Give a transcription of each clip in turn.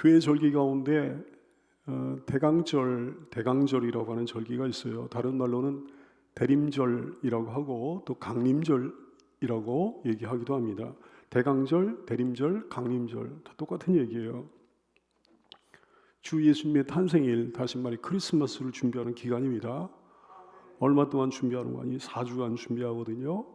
교회 절기 가운데 대강절이라고 하는 절기가 있어요. 다른 말로는 대림절이라고 하고 또 강림절이라고 얘기하기도 합니다. 대강절, 대림절, 강림절 다 똑같은 얘기예요. 주 예수님의 탄생일, 다시 말해 크리스마스를 준비하는 기간입니다. 얼마 동안 준비하는 거 아니? 4주간 준비하거든요.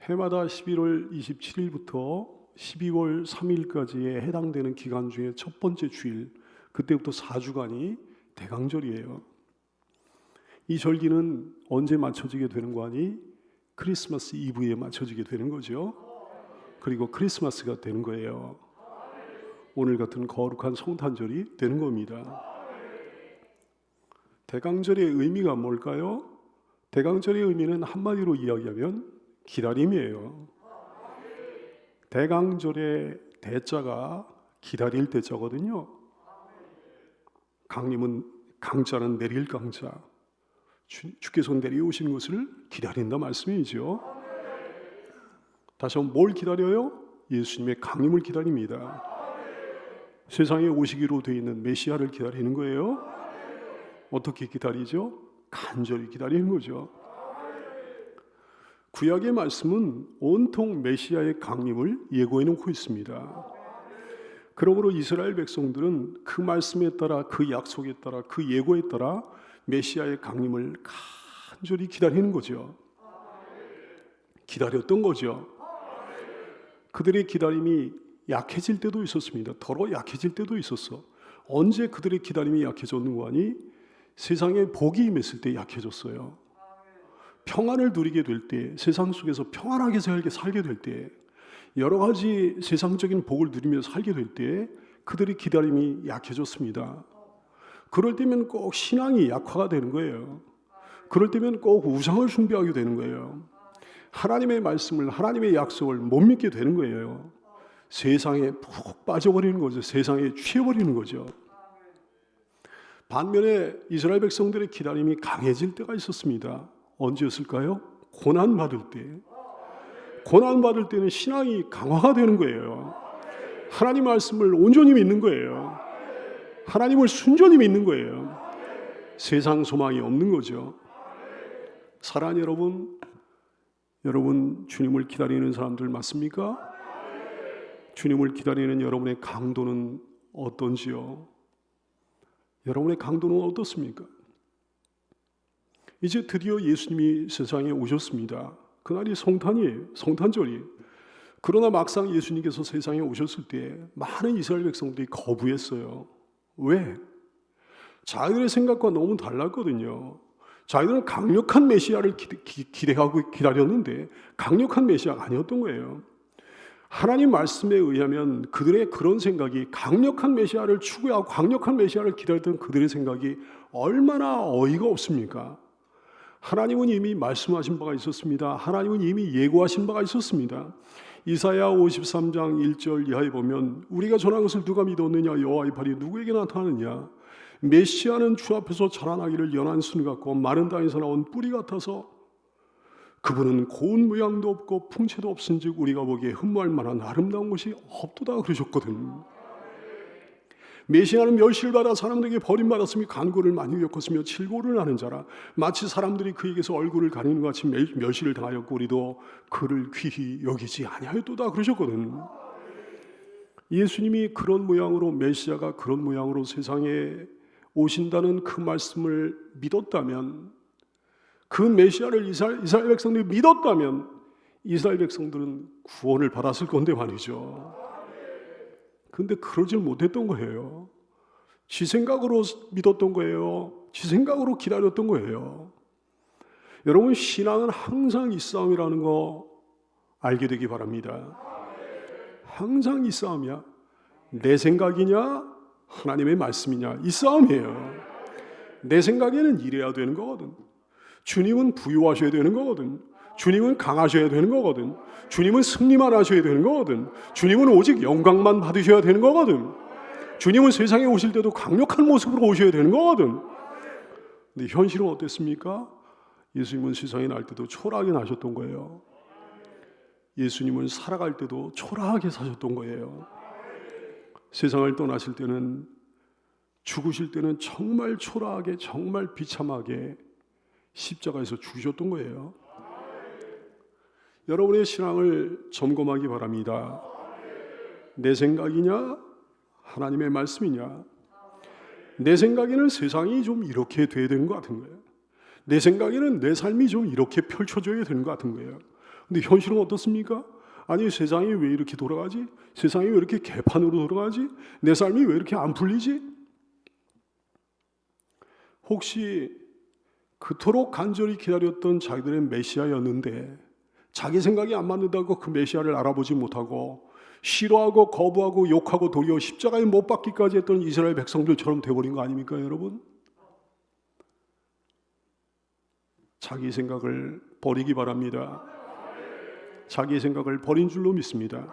해마다 11월 27일부터 12월 3일까지에 해당되는 기간 중에 첫 번째 주일, 그때부터 4주간이 대강절이에요. 이 절기는 언제 맞춰지게 되는 거 아니? 크리스마스 이브에 맞춰지게 되는 거죠. 그리고 크리스마스가 되는 거예요. 오늘 같은 거룩한 성탄절이 되는 겁니다. 대강절의 의미가 뭘까요? 대강절의 의미는 한마디로 이야기하면 기다림이에요. 대강절의 대자가 기다릴 대자거든요. 강림은 강자는 내릴 강자, 주께서 내려오신 것을 기다린다 말씀이죠. 다시 한번 뭘 기다려요? 예수님의 강림을 기다립니다. 세상에 오시기로 되어 있는 메시아를 기다리는 거예요. 어떻게 기다리죠? 간절히 기다리는 거죠. 구약의 말씀은 온통 메시아의 강림을 예고해 놓고 있습니다. 그러므로 이스라엘 백성들은 그 말씀에 따라, 그 약속에 따라, 그 예고에 따라 메시아의 강림을 간절히 기다리는 거죠. 기다렸던 거죠. 그들의 기다림이 약해질 때도 있었습니다. 더러 약해질 때도 있었어. 언제 그들의 기다림이 약해졌는 거 아니? 세상에 복이 임했을 때 약해졌어요. 평안을 누리게 될 때, 세상 속에서 평안하게 살게 될 때, 여러 가지 세상적인 복을 누리며 살게 될 때 그들의 기다림이 약해졌습니다. 그럴 때면 꼭 신앙이 약화가 되는 거예요. 그럴 때면 꼭 우상을 숭배하게 되는 거예요. 하나님의 말씀을, 하나님의 약속을 못 믿게 되는 거예요. 세상에 푹 빠져버리는 거죠. 세상에 취해버리는 거죠. 반면에 이스라엘 백성들의 기다림이 강해질 때가 있었습니다. 언제였을까요? 고난받을 때. 고난받을 때는 신앙이 강화가 되는 거예요. 하나님 말씀을 온전히 믿는 거예요. 하나님을 순전히 믿는 거예요. 세상 소망이 없는 거죠. 사랑하는 여러분 주님을 기다리는 사람들 맞습니까? 주님을 기다리는 여러분의 강도는 어떤지요? 여러분의 강도는 어떻습니까? 이제 드디어 예수님이 세상에 오셨습니다. 그날이 성탄이에요. 성탄절이에요. 그러나 막상 예수님께서 세상에 오셨을 때 많은 이스라엘 백성들이 거부했어요. 왜? 자기들의 생각과 너무 달랐거든요. 자기들은 강력한 메시아를 기대하고 기다렸는데 강력한 메시아가 아니었던 거예요. 하나님 말씀에 의하면 그들의 그런 생각이, 강력한 메시아를 추구하고 강력한 메시아를 기다렸던 그들의 생각이 얼마나 어이가 없습니까? 하나님은 이미 말씀하신 바가 있었습니다. 하나님은 이미 예고하신 바가 있었습니다. 이사야 53장 1절 이하에 보면 우리가 전한 것을 누가 믿었느냐? 여호와의 발이 누구에게 나타나느냐? 메시아는 주 앞에서 자라나기를 연한 순 같고 마른 땅에서 나온 뿌리 같아서 그분은 고운 모양도 없고 풍채도 없은즉 우리가 보기에 흠모할 만한 아름다운 것이 없도다 그러셨거든. 메시아는 멸시를 받아 사람들에게 버림받았으며 간고를 많이 겪었으며 칠고를 하는 자라. 마치 사람들이 그에게서 얼굴을 가리는 것 같이 멸시를 당하였고 우리도 그를 귀히 여기지 아니하였도다 그러셨거든. 예수님이 그런 모양으로, 메시아가 그런 모양으로 세상에 오신다는 그 말씀을 믿었다면, 그 메시아를 이스라엘 백성들이 믿었다면 이스라엘 백성들은 구원을 받았을 건데 말이죠. 근데 그러질 못했던 거예요. 지 생각으로 믿었던 거예요. 지 생각으로 기다렸던 거예요. 여러분, 신앙은 항상 이 싸움이라는 거 알게 되기 바랍니다. 항상 이 싸움이야. 내 생각이냐 하나님의 말씀이냐, 이 싸움이에요. 내 생각에는 이래야 되는 거거든. 주님은 부유하셔야 되는 거거든. 주님은 강하셔야 되는 거거든. 주님은 승리만 하셔야 되는 거거든. 주님은 오직 영광만 받으셔야 되는 거거든. 주님은 세상에 오실 때도 강력한 모습으로 오셔야 되는 거거든. 근데 현실은 어땠습니까? 예수님은 세상에 날 때도 초라하게 나셨던 거예요. 예수님은 살아갈 때도 초라하게 사셨던 거예요. 세상을 떠나실 때는, 죽으실 때는 정말 초라하게, 정말 비참하게 십자가에서 죽으셨던 거예요. 여러분의 신앙을 점검하기 바랍니다. 내 생각이냐? 하나님의 말씀이냐? 내 생각에는 세상이 좀 이렇게 돼야 되는 것 같은 거예요. 내 생각에는 내 삶이 좀 이렇게 펼쳐져야 되는 것 같은 거예요. 근데 현실은 어떻습니까? 아니, 세상이 왜 이렇게 돌아가지? 세상이 왜 이렇게 개판으로 돌아가지? 내 삶이 왜 이렇게 안 풀리지? 혹시 그토록 간절히 기다렸던 자기들의 메시아였는데 자기 생각이 안 맞는다고 그 메시아를 알아보지 못하고 싫어하고 거부하고 욕하고 도리어 십자가에 못 박기까지 했던 이스라엘 백성들처럼 돼버린 거 아닙니까, 여러분? 자기 생각을 버리기 바랍니다. 자기 생각을 버린 줄로 믿습니다.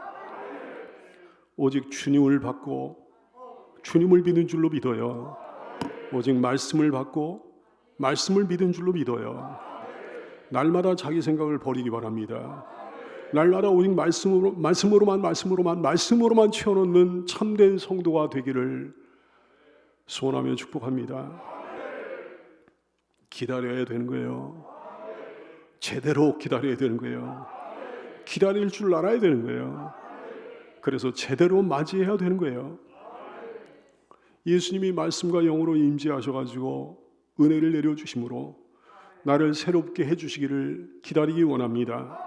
오직 주님을 받고 주님을 믿는 줄로 믿어요. 오직 말씀을 받고 말씀을 믿은 줄로 믿어요. 날마다 자기 생각을 버리기 바랍니다. 날마다 오직 말씀으로만 채워놓는 참된 성도가 되기를 소원하며 축복합니다. 기다려야 되는 거예요. 제대로 기다려야 되는 거예요. 기다릴 줄 알아야 되는 거예요. 그래서 제대로 맞이해야 되는 거예요. 예수님이 말씀과 영으로 임재하셔가지고 은혜를 내려주심으로 나를 새롭게 해주시기를 기다리기 원합니다.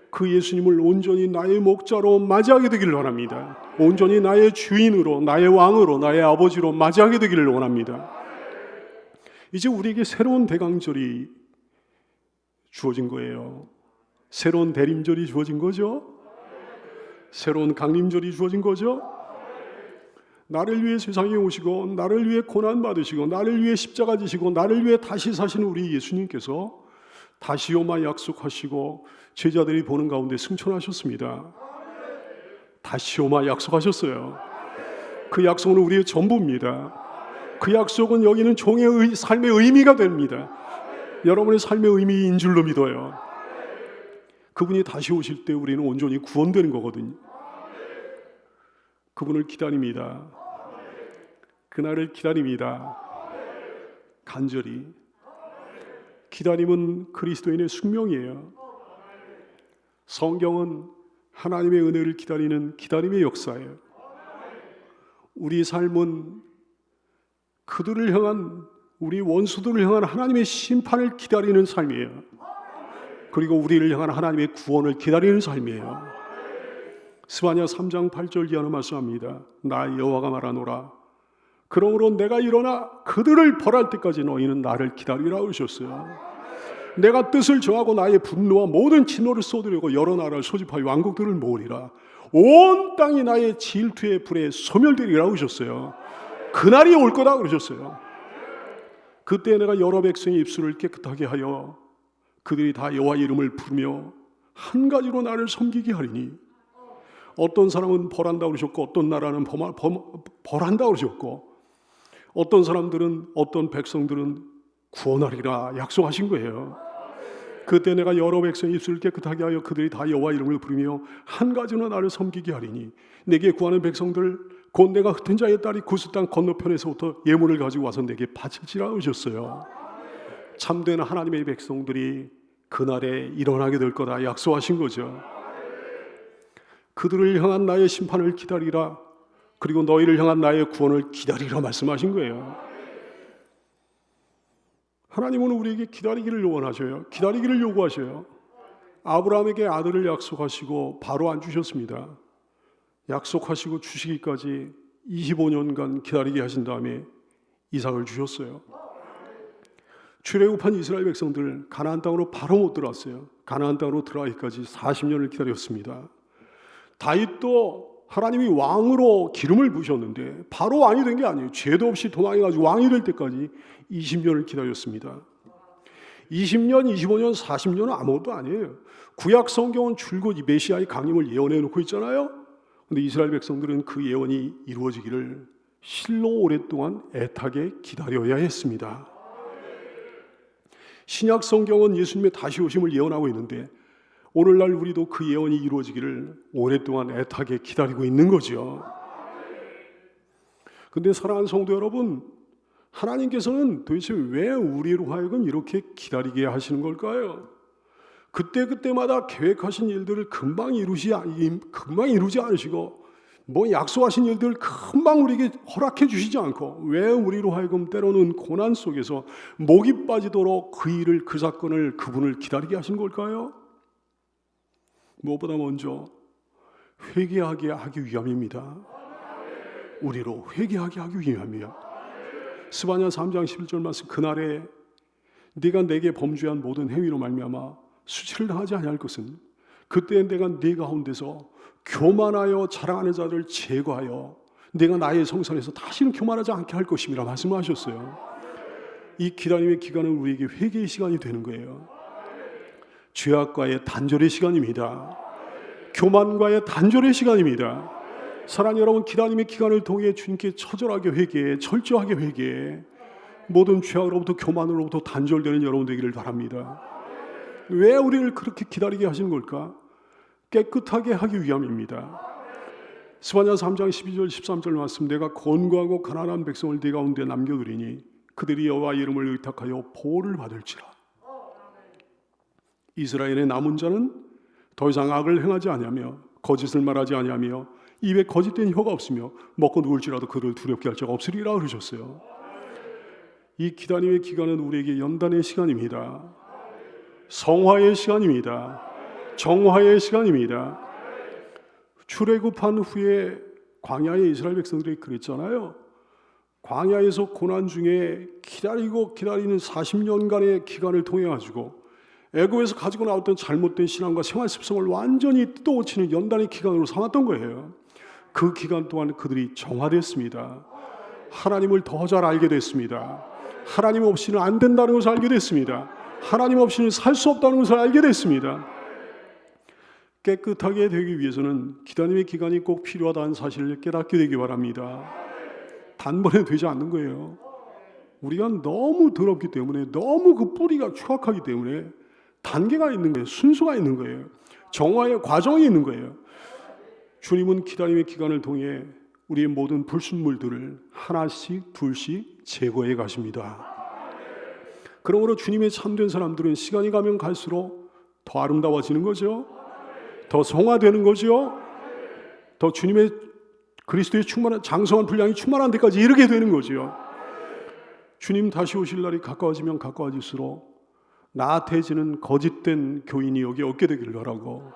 그 예수님을 온전히 나의 목자로 맞이하게 되기를 원합니다. 온전히 나의 주인으로, 나의 왕으로, 나의 아버지로 맞이하게 되기를 원합니다. 이제 우리에게 새로운 대강절이 주어진 거예요. 새로운 대림절이 주어진 거죠. 새로운 강림절이 주어진 거죠. 나를 위해 세상에 오시고 나를 위해 고난받으시고 나를 위해 십자가 지시고 나를 위해 다시 사시는 우리 예수님께서 다시 오마 약속하시고 제자들이 보는 가운데 승천하셨습니다. 다시 오마 약속하셨어요. 그 약속은 우리의 전부입니다. 그 약속은 여기는 종의 삶의 의미가 됩니다. 여러분의 삶의 의미인 줄로 믿어요. 그분이 다시 오실 때 우리는 온전히 구원되는 거거든요. 그분을 기다립니다. 그날을 기다립니다. 간절히. 기다림은 그리스도인의 숙명이에요. 성경은 하나님의 은혜를 기다리는 기다림의 역사예요. 우리 삶은 그들을 향한, 우리 원수들을 향한 하나님의 심판을 기다리는 삶이에요. 그리고 우리를 향한 하나님의 구원을 기다리는 삶이에요. 스바냐 3장 8절 이하는 말씀합니다. 나 여호와가 말하노라. 그러므로 내가 일어나 그들을 벌할 때까지 너희는 나를 기다리라 하셨어요. 내가 뜻을 정하고 나의 분노와 모든 진노를 쏟으려고 여러 나라를 소집하여 왕국들을 모으리라. 온 땅이 나의 질투의 불에 소멸되리라 하셨어요. 그날이 올 거다 그러셨어요. 그때 내가 여러 백성의 입술을 깨끗하게 하여 그들이 다 여호와 이름을 부르며 한 가지로 나를 섬기게 하리니. 어떤 사람은 벌한다 그러셨고 어떤 나라는 벌한다 그러셨고 어떤 사람들은, 어떤 백성들은 구원하리라 약속하신 거예요. 그때 내가 여러 백성의 입술을 깨끗하게 하여 그들이 다 여호와 이름을 부르며 한 가지로 나를 섬기게 하리니. 내게 구하는 백성들 곧 내가 흩은 자의 딸이 구스 땅 건너편에서부터 예물을 가지고 와서 내게 바치리라 하셨어요. 참된 하나님의 백성들이 그날에 일어나게 될 거다 약속하신 거죠. 그들을 향한 나의 심판을 기다리라. 그리고 너희를 향한 나의 구원을 기다리라 말씀하신 거예요. 하나님은 우리에게 기다리기를 원하셔요. 기다리기를 요구하셔요. 아브라함에게 아들을 약속하시고 바로 안 주셨습니다. 약속하시고 주시기까지 25년간 기다리게 하신 다음에 이삭을 주셨어요. 출애굽한 이스라엘 백성들 가나안 땅으로 바로 못 들어왔어요. 가나안 땅으로 들어가기까지 40년을 기다렸습니다. 다윗도 하나님이 왕으로 기름을 부으셨는데 바로 왕이 된 게 아니에요. 죄도 없이 도망해가지고 왕이 될 때까지 20년을 기다렸습니다. 20년, 25년, 40년은 아무것도 아니에요. 구약 성경은 줄곧 이 메시아의 강림을 예언해 놓고 있잖아요. 그런데 이스라엘 백성들은 그 예언이 이루어지기를 실로 오랫동안 애타게 기다려야 했습니다. 신약 성경은 예수님의 다시 오심을 예언하고 있는데 오늘날 우리도 그 예언이 이루어지기를 오랫동안 애타게 기다리고 있는 거죠. 근데 사랑하는 성도 여러분, 하나님께서는 도대체 왜 우리로 하여금 이렇게 기다리게 하시는 걸까요? 그때마다 계획하신 일들을 금방 이루지 않으시고 약속하신 일들을 금방 우리에게 허락해 주시지 않고 왜 우리로 하여금 때로는 고난 속에서 목이 빠지도록 그 일을, 그 사건을, 그분을 기다리게 하신 걸까요? 무엇보다 먼저 회개하게 하기 위함입니다. 우리로 회개하게 하기 위함이야. 스바냐 3장 11절 말씀, 그날에 네가 내게 범죄한 모든 행위로 말미암아 수치를 당하지 아니할 것은 그때 내가 네 가운데서 교만하여 자랑하는 자들을 제거하여 내가 나의 성산에서 다시는 교만하지 않게 할 것임이라 말씀하셨어요. 이 기다림의 기간은 우리에게 회개의 시간이 되는 거예요. 죄악과의 단절의 시간입니다. 교만과의 단절의 시간입니다. 사랑하는 여러분, 기다림의 기간을 통해 주님께 처절하게 회개해, 철저하게 회개해 모든 죄악으로부터, 교만으로부터 단절되는 여러분 되기를 바랍니다. 왜 우리를 그렇게 기다리게 하시는 걸까? 깨끗하게 하기 위함입니다. 스바냐 3장 12절 13절 말씀, 내가 곤고하고 가난한 백성을 네 가운데 남겨두리니 그들이 여호와 이름을 의탁하여 보호를 받을지라. 이스라엘의 남은 자는 더 이상 악을 행하지 아니하며 거짓을 말하지 아니하며 입에 거짓된 혀가 없으며 먹고 누울지라도 그를 두렵게 할 자가 없으리라 그러셨어요. 이 기다림의 기간은 우리에게 연단의 시간입니다. 성화의 시간입니다. 정화의 시간입니다. 출애굽한 후에 광야의 이스라엘 백성들이 그랬잖아요. 광야에서 고난 중에 기다리는 40년간의 기간을 통해 가지고 애굽에서 가지고 나왔던 잘못된 신앙과 생활 습성을 완전히 뜯어고치는 연단의 기간으로 삼았던 거예요. 그 기간 동안 그들이 정화됐습니다. 하나님을 더 잘 알게 됐습니다. 하나님 없이는 안 된다는 것을 알게 됐습니다. 하나님 없이는 살 수 없다는 것을 알게 됐습니다. 깨끗하게 되기 위해서는 기다림의 기간이 꼭 필요하다는 사실을 깨닫게 되기 바랍니다. 단번에 되지 않는 거예요. 우리가 너무 더럽기 때문에, 너무 그 뿌리가 추악하기 때문에 단계가 있는 거예요. 순서가 있는 거예요. 정화의 과정이 있는 거예요. 주님은 기다림의 기간을 통해 우리의 모든 불순물들을 하나씩 둘씩 제거해 가십니다. 그러므로 주님의 참된 사람들은 시간이 가면 갈수록 더 아름다워지는 거죠. 더 성화되는 거죠. 더 주님의 그리스도의 충만한 장성한 분량이 충만한 데까지 이르게 되는 거죠. 주님 다시 오실 날이 가까워지면 가까워질수록 나태해지는 거짓된 교인이 여기 없게 되기를 바라고,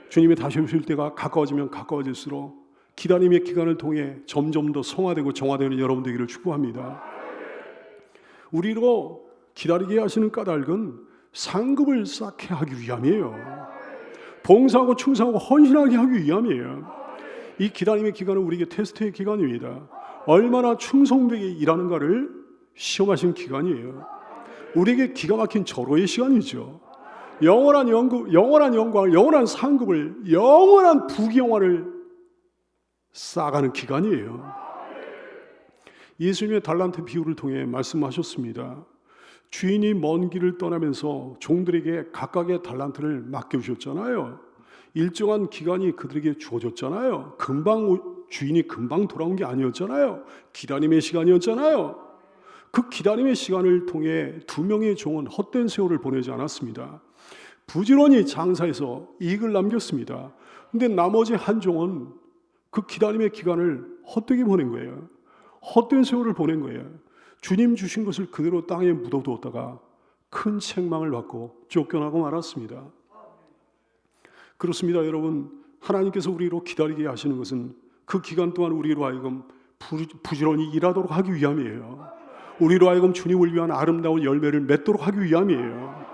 주님이 다시 오실 때가 가까워지면 가까워질수록 기다림의 기간을 통해 점점 더 성화되고 정화되는 여러분 되기를 축복합니다. 우리로 기다리게 하시는 까닭은 상급을 쌓게 하기 위함이에요. 봉사하고 충성하고 헌신하게 하기 위함이에요. 이 기다림의 기간은 우리에게 테스트의 기간입니다. 얼마나 충성되게 일하는가를 시험하신 기간이에요. 우리에게 기가 막힌 절호의 시간이죠. 영원한 영광을, 영원한 상급을, 영원한 부귀영화를 쌓아가는 기간이에요. 예수님의 달란트 비유를 통해 말씀하셨습니다. 주인이 먼 길을 떠나면서 종들에게 각각의 달란트를 맡겨주셨잖아요. 일정한 기간이 그들에게 주어졌잖아요. 주인이 금방 돌아온 게 아니었잖아요. 기다림의 시간이었잖아요. 그 기다림의 시간을 통해 두 명의 종은 헛된 세월을 보내지 않았습니다. 부지런히 장사해서 이익을 남겼습니다. 근데 나머지 한 종은 그 기다림의 기간을 헛되게 보낸 거예요. 헛된 세월을 보낸 거예요. 주님 주신 것을 그대로 땅에 묻어두었다가 큰 책망을 받고 쫓겨나고 말았습니다. 그렇습니다, 여러분. 하나님께서 우리로 기다리게 하시는 것은 그 기간 동안 우리로 하여금 부지런히 일하도록 하기 위함이에요. 우리로 하여금 주님을 위한 아름다운 열매를 맺도록 하기 위함이에요.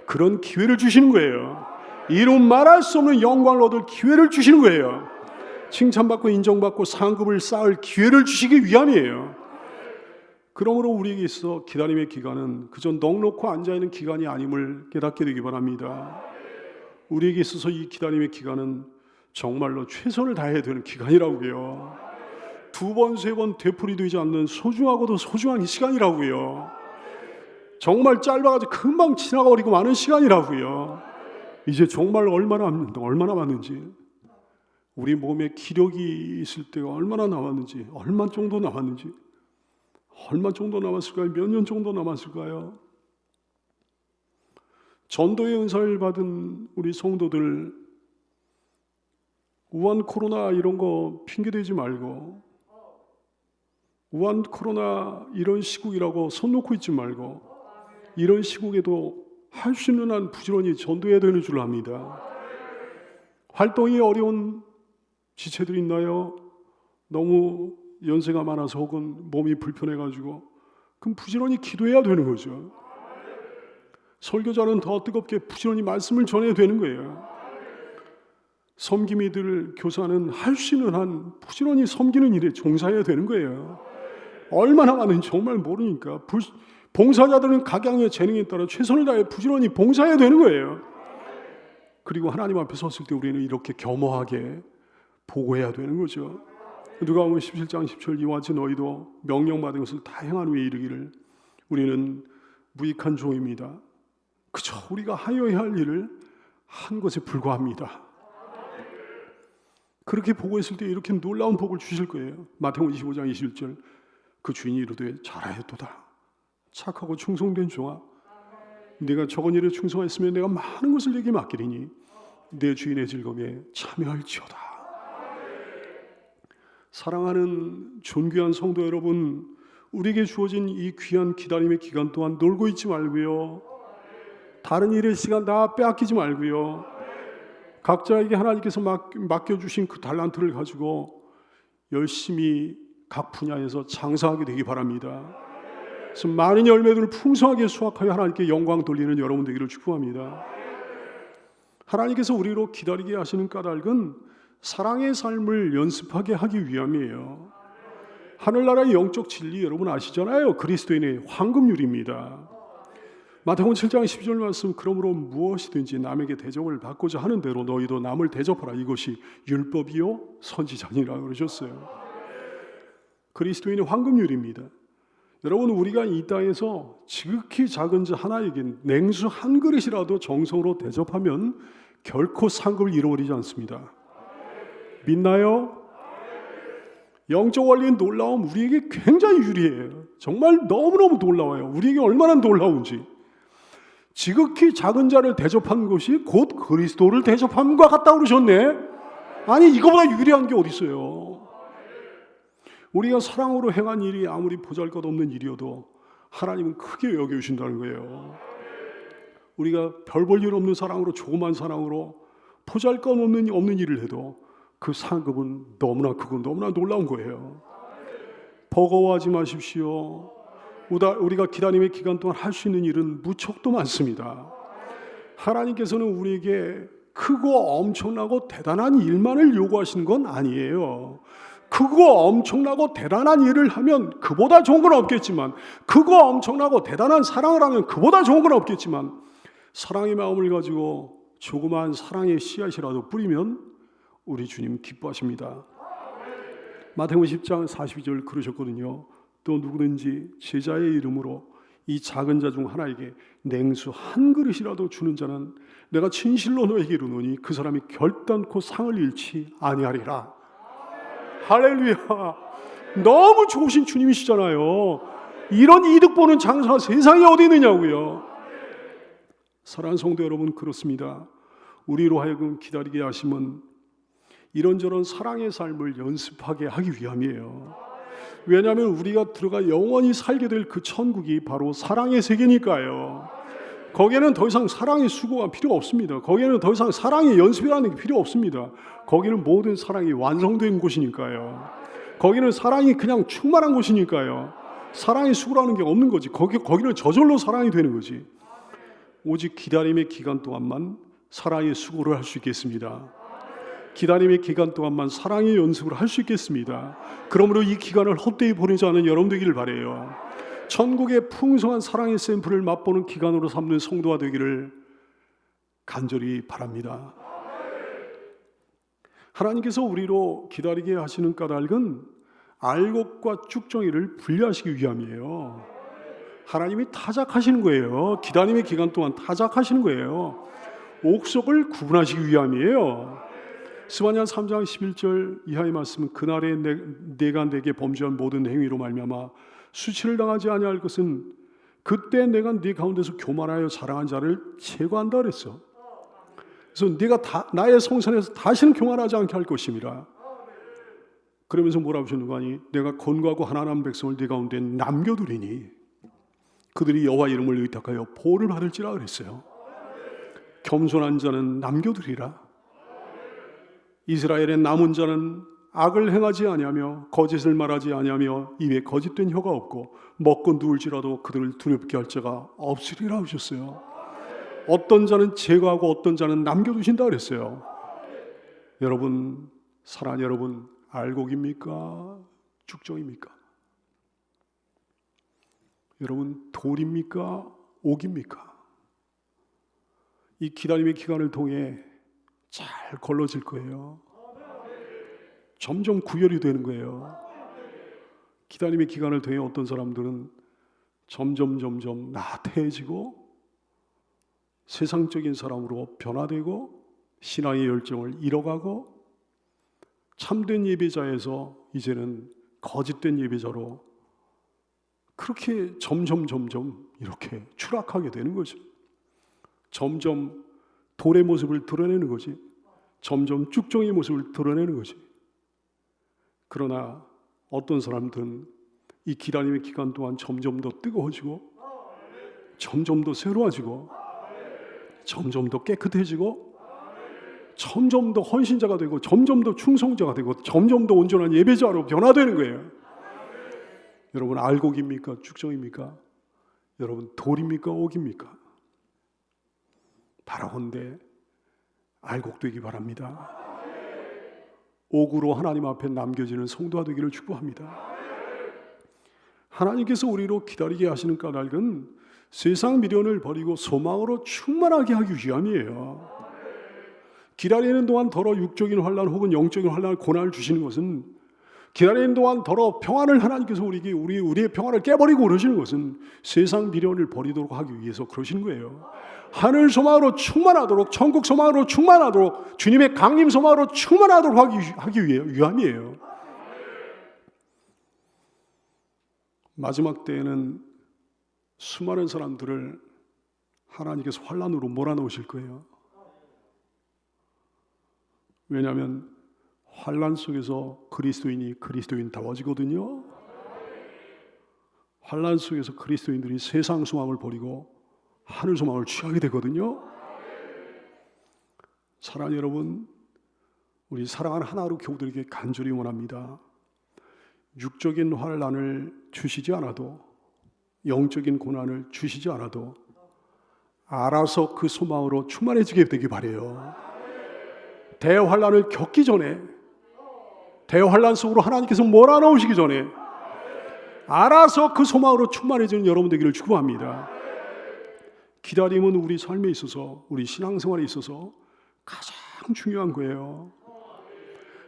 그런 기회를 주시는 거예요. 이루 말할 수 없는 영광을 얻을 기회를 주시는 거예요. 칭찬받고 인정받고 상급을 쌓을 기회를 주시기 위함이에요. 그러므로 우리에게 있어 기다림의 기간은 그저 넉넉히 앉아있는 기간이 아님을 깨닫게 되기 바랍니다. 우리에게 있어서 이 기다림의 기간은 정말로 최선을 다해야 되는 기간이라고요. 두 번, 세 번 되풀이되지 않는 소중하고도 소중한 시간이라고요. 정말 짧아가지고 금방 지나가버리고 마는 시간이라고요. 이제 정말 얼마나 남는지 우리 몸에 기력이 있을 때가 얼마나 남았는지, 얼마 정도 남았는지, 얼마 정도 남았을까요? 몇 년 정도 남았을까요? 전도의 은사를 받은 우리 성도들, 우한 코로나 이런 거 핑계대지 말고, 우한 코로나 이런 시국이라고 손 놓고 있지 말고, 이런 시국에도 할 수 있는 한 부지런히 전도해야 되는 줄 압니다. 활동이 어려운 지체들이 있나요? 너무 연세가 많아서 혹은 몸이 불편해가지고, 그럼 부지런히 기도해야 되는 거죠. 설교자는 더 뜨겁게 부지런히 말씀을 전해야 되는 거예요. 섬김이들, 교사는 할 수 있는 한 부지런히 섬기는 일에 종사해야 되는 거예요. 얼마나 많은지 정말 모르니까 봉사자들은 각양의 재능에 따라 최선을 다해 부지런히 봉사해야 되는 거예요. 그리고 하나님 앞에 섰을 때 우리는 이렇게 겸허하게 보고해야 되는 거죠. 누가복음 17장 10절 이와 같이 너희도 명령받은 것을 다 행한 후에 이르기를 우리는 무익한 종입니다. 그저 우리가 하여야 할 일을 한 것에 불과합니다. 그렇게 보고했을 때 이렇게 놀라운 복을 주실 거예요. 마태복음 25장 21절 그 주인이 이르되 잘하였도다 착하고 충성된 종아 네가 적은 일에 충성했으면 내가 많은 것을 네게 맡기리니 내 주인의 즐거움에 참여할지어다. 사랑하는 존귀한 성도 여러분, 우리에게 주어진 이 귀한 기다림의 기간 동안 놀고 있지 말고요, 다른 일의 시간 다 빼앗기지 말고요, 각자에게 하나님께서 맡겨주신 그 달란트를 가지고 열심히 각 분야에서 장사하게 되기 바랍니다. 그래서 많은 열매들을 풍성하게 수확하여 하나님께 영광 돌리는 여러분 되기를 축복합니다. 하나님께서 우리로 기다리게 하시는 까닭은 사랑의 삶을 연습하게 하기 위함이에요. 하늘나라의 영적 진리 여러분 아시잖아요. 그리스도인의 황금률입니다. 마태복음 7장 12절 말씀 그러므로 무엇이든지 남에게 대접을 받고자 하는 대로 너희도 남을 대접하라. 이것이 율법이요 선지자니라 그러셨어요. 그리스도인의 황금률입니다. 여러분 우리가 이 땅에서 지극히 작은 자 하나에게 냉수 한 그릇이라도 정성으로 대접하면 결코 상급을 잃어버리지 않습니다. 믿나요? 영적 원리의 놀라움 우리에게 굉장히 유리해요. 정말 너무너무 놀라워요. 우리에게 얼마나 놀라운지. 지극히 작은 자를 대접한 것이 곧 그리스도를 대접함과 같다고 그러셨네. 아니 이거보다 유리한 게 어디 있어요. 우리가 사랑으로 행한 일이 아무리 보잘것없는 일이어도 하나님은 크게 여겨주신다는 거예요. 우리가 별 볼 일 없는 사랑으로, 조그만 사랑으로 보잘것없는 일을 해도 그 상급은 너무나 크고 너무나 놀라운 거예요. 버거워하지 마십시오. 우리가 기다림의 기간 동안 할 수 있는 일은 무척도 많습니다. 하나님께서는 우리에게 크고 엄청나고 대단한 일만을 요구하시는 건 아니에요. 크고 엄청나고 대단한 일을 하면 그보다 좋은 건 없겠지만, 크고 엄청나고 대단한 사랑을 하면 그보다 좋은 건 없겠지만, 사랑의 마음을 가지고 조그마한 사랑의 씨앗이라도 뿌리면 우리 주님 기뻐하십니다. 마태복음 10장 42절 그러셨거든요. 또 누구든지 제자의 이름으로 이 작은 자 중 하나에게 냉수 한 그릇이라도 주는 자는 내가 진실로 너에게 이르노니 그 사람이 결단코 상을 잃지 아니하리라. 할렐루야. 너무 좋으신 주님이시잖아요. 이런 이득 보는 장사가 세상에 어디 있느냐고요. 사랑하는 성도 여러분, 그렇습니다. 우리로 하여금 기다리게 하심은 이런저런 사랑의 삶을 연습하게 하기 위함이에요. 왜냐하면 우리가 들어가 영원히 살게 될 그 천국이 바로 사랑의 세계니까요. 거기에는 더 이상 사랑의 수고가 필요 없습니다. 거기에는 더 이상 사랑의 연습이라는 게 필요 없습니다. 거기는 모든 사랑이 완성된 곳이니까요. 거기는 사랑이 그냥 충만한 곳이니까요. 사랑의 수고라는 게 없는 거지. 거기는 저절로 사랑이 되는 거지. 오직 기다림의 기간 동안만 사랑의 수고를 할 수 있겠습니다. 기다림의 기간 동안만 사랑의 연습을 할 수 있겠습니다. 그러므로 이 기간을 헛되이 보내지 않은 여러분 되기를 바라요. 천국의 풍성한 사랑의 샘플을 맛보는 기간으로 삼는 성도가 되기를 간절히 바랍니다. 하나님께서 우리로 기다리게 하시는 까닭은 알곡과 쭉정이를 분리하시기 위함이에요. 하나님이 타작하시는 거예요. 기다림의 기간 동안 타작하시는 거예요. 옥석을 구분하시기 위함이에요. 스바냐 3장 11절 이하의 말씀은 그날에 내가 내게 범죄한 모든 행위로 말미암아 수치를 당하지 아니할 것은 그때 내가 네 가운데서 교만하여 자랑한 자를 제거한다 그랬어. 그래서 네가 나의 성산에서 다시는 교만하지 않게 할 것임이라. 그러면서 뭐라고 하셨는가 하니 내가 건고하고 하나님 백성을 네 가운데 남겨두리니 그들이 여호와 이름을 의탁하여 보호를 받을지라 그랬어요. 겸손한 자는 남겨두리라. 이스라엘의 남은 자는 악을 행하지 아니하며 거짓을 말하지 아니하며 입에 거짓된 혀가 없고 먹고 누울지라도 그들을 두렵게 할 자가 없으리라 하셨어요. 어떤 자는 제거하고 어떤 자는 남겨두신다 그랬어요. 여러분, 사랑하는 여러분, 알곡입니까? 죽정입니까? 여러분, 돌입니까? 옥입니까? 이 기다림의 기간을 통해 잘 걸러질 거예요. 점점 구별이 되는 거예요. 기다림의 기간을 통해 어떤 사람들은 점점 나태해지고 세상적인 사람으로 변화되고 신앙의 열정을 잃어가고 참된 예배자에서 이제는 거짓된 예배자로 그렇게 점점 이렇게 추락하게 되는 거죠. 점점 돌의 모습을 드러내는 거지. 점점 쭉정의 모습을 드러내는 거지. 그러나 어떤 사람들은 이 기다림의 기간 동안 점점 더 뜨거워지고 점점 더 새로워지고 점점 더 깨끗해지고 점점 더 헌신자가 되고 점점 더 충성자가 되고 점점 더 온전한 예배자로 변화되는 거예요. 여러분, 알곡입니까? 죽정입니까? 여러분, 돌입니까? 옥입니까? 바라건대 알곡되기 바랍니다. 옥으로 하나님 앞에 남겨지는 성도가 되기를 축복합니다. 하나님께서 우리로 기다리게 하시는 까닭은 세상 미련을 버리고 소망으로 충만하게 하기 위함이에요. 기다리는 동안 더러 육적인 환난 혹은 영적인 환난, 고난을 주시는 것은 기다리는 동안 더러 평안을 하나님께서 우리의 평안을 깨버리고 그러시는 것은 세상 미련을 버리도록 하기 위해서 그러시는 거예요. 하늘 소망으로 충만하도록, 천국 소망으로 충만하도록, 주님의 강림 소망으로 충만하도록 하기 위해 위함이에요. 마지막 때에는 수많은 사람들을 하나님께서 환난으로 몰아넣으실 거예요. 왜냐하면 환난 속에서 그리스도인다워지거든요. 환난 속에서 그리스도인들이 세상 소망을 버리고 하늘 소망을 취하게 되거든요. 사랑하는 여러분, 우리 사랑하는 하나로 교우들에게 간절히 원합니다. 육적인 환난을 주시지 않아도, 영적인 고난을 주시지 않아도 알아서 그 소망으로 충만해지게 되기 바라요. 대환난을 겪기 전에, 대환난 속으로 하나님께서 몰아넣으시기 전에 알아서 그 소망으로 충만해지는 여러분 되기를 축복합니다. 기다림은 우리 삶에 있어서, 우리 신앙생활에 있어서 가장 중요한 거예요.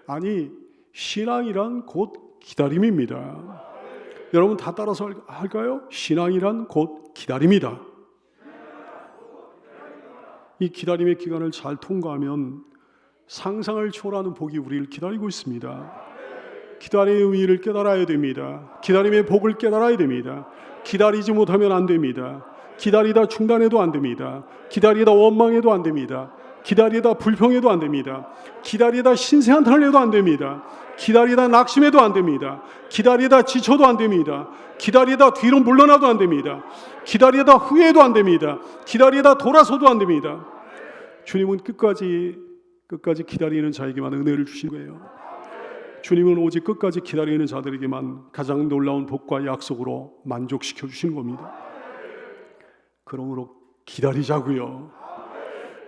아니, 신앙이란 곧 기다림입니다. 여러분 다 따라서 할까요? 신앙이란 곧 기다림이다. 이 기다림의 기간을 잘 통과하면 상상을 초월하는 복이 우리를 기다리고 있습니다. 기다림의 의미를 깨달아야 됩니다. 기다림의 복을 깨달아야 됩니다. 기다리지 못하면 안 됩니다. 기다리다 중단해도 안 됩니다. 기다리다 원망해도 안 됩니다. 기다리다 불평해도 안 됩니다. 기다리다 신세한탄을 해도 안 됩니다. 기다리다 낙심해도 안 됩니다. 기다리다 지쳐도 안 됩니다. 기다리다 뒤로 물러나도 안 됩니다. 기다리다 후회해도 안 됩니다. 기다리다 돌아서도 안 됩니다. 주님은 끝까지 기다리는 자에게만 은혜를 주신 거예요. 주님은 오직 끝까지 기다리는 자들에게만 가장 놀라운 복과 약속으로 만족시켜 주시는 겁니다. 그러므로 기다리자고요.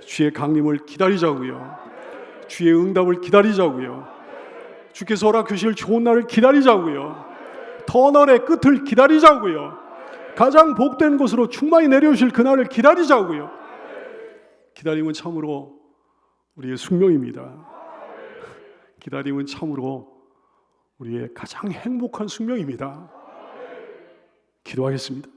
주의 강림을 기다리자고요. 주의 응답을 기다리자고요. 주께서 허락하실 좋은 날을 기다리자고요. 터널의 끝을 기다리자고요. 가장 복된 곳으로 충만히 내려오실 그날을 기다리자고요. 기다림은 참으로 우리의 숙명입니다. 기다림은 참으로 우리의 가장 행복한 숙명입니다. 기도하겠습니다.